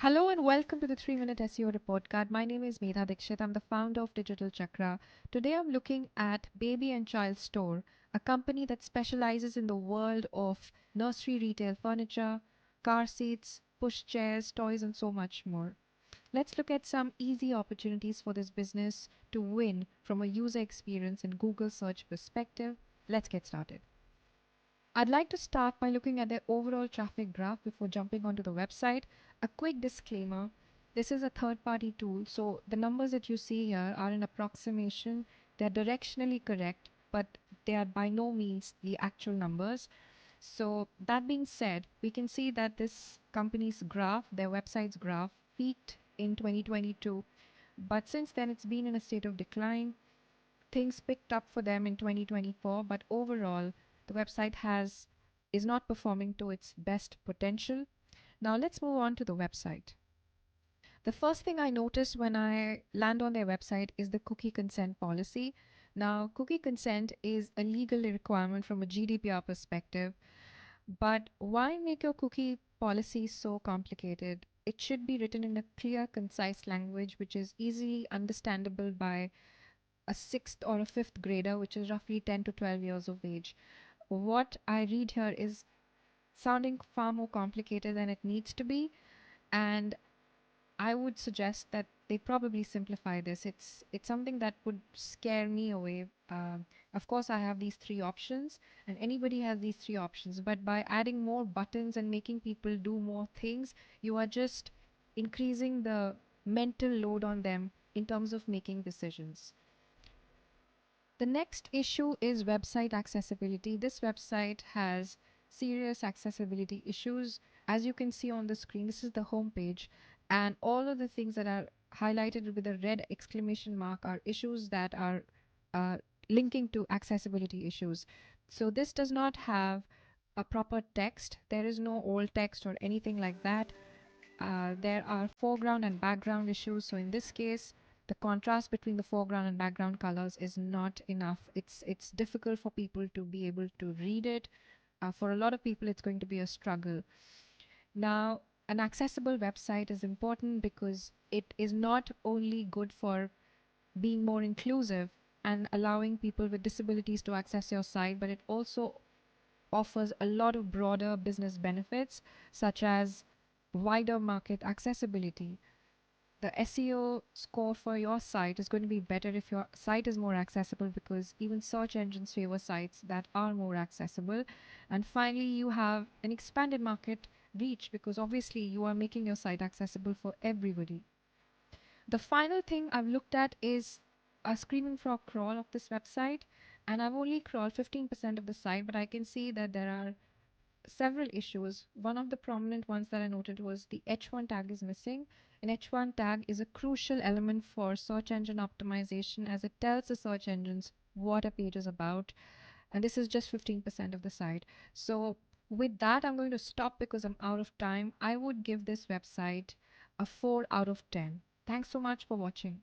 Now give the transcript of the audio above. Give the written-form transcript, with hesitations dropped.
Hello and welcome to the 3 Minute SEO Report Card. My name is Medha Dikshit. I'm the founder of Digital Chakra. Today I'm looking at Baby and Child Store, a company that specializes in the world of nursery retail furniture, car seats, push chairs, toys, and so much more. Let's look at some easy opportunities for this business to win from a user experience and Google search perspective. Let's get started. I'd like to start by looking at their overall traffic graph before jumping onto the website. A quick disclaimer, this is a third party tool, so the numbers that you see here are an approximation. They're directionally correct, but they are by no means the actual numbers. So, that being said, we can see that this company's graph, their website's graph, peaked in 2022, but since then it's been in a state of decline. Things picked up for them in 2024, but overall, the website is not performing to its best potential. Now let's move on to the website. The first thing I noticed when I land on their website is the cookie consent policy. Now, cookie consent is a legal requirement from a GDPR perspective, but why make your cookie policy so complicated? It should be written in a clear, concise language which is easily understandable by a sixth or a fifth grader, which is roughly 10 to 12 years of age. What I read here is sounding far more complicated than it needs to be, and I would suggest that they probably simplify this. It's something that would scare me away. Of course, I have these three options, and anybody has these three options. But by adding more buttons and making people do more things, you are just increasing the mental load on them in terms of making decisions. The next issue is website accessibility. This website has serious accessibility issues. As you can see on the screen, this is the home page, and all of the things that are highlighted with a red exclamation mark are issues that are uh, linking to accessibility issues. So this does not have a proper text. There is no alt text or anything like that. There are foreground and background issues. So in this case, the contrast between the foreground and background colors is not enough. It's difficult for people to be able to read it. For a lot of people, it's going to be a struggle. Now, an accessible website is important because it is not only good for being more inclusive and allowing people with disabilities to access your site, but it also offers a lot of broader business benefits, such as wider market accessibility. The SEO score for your site is going to be better if your site is more accessible, because even search engines favor sites that are more accessible. And finally, you have an expanded market reach because obviously you are making your site accessible for everybody. The final thing I've looked at is a screaming frog crawl of this website, and I've only crawled 15% of the site, but I can see that there are several issues. One of the prominent ones that I noted was the H1 tag is missing. An H1 tag is a crucial element for search engine optimization, as it tells the search engines what a page is about. And this is just 15% of the site. So with that, I'm going to stop because I'm out of time. I would give this website a 4 out of 10. Thanks so much for watching.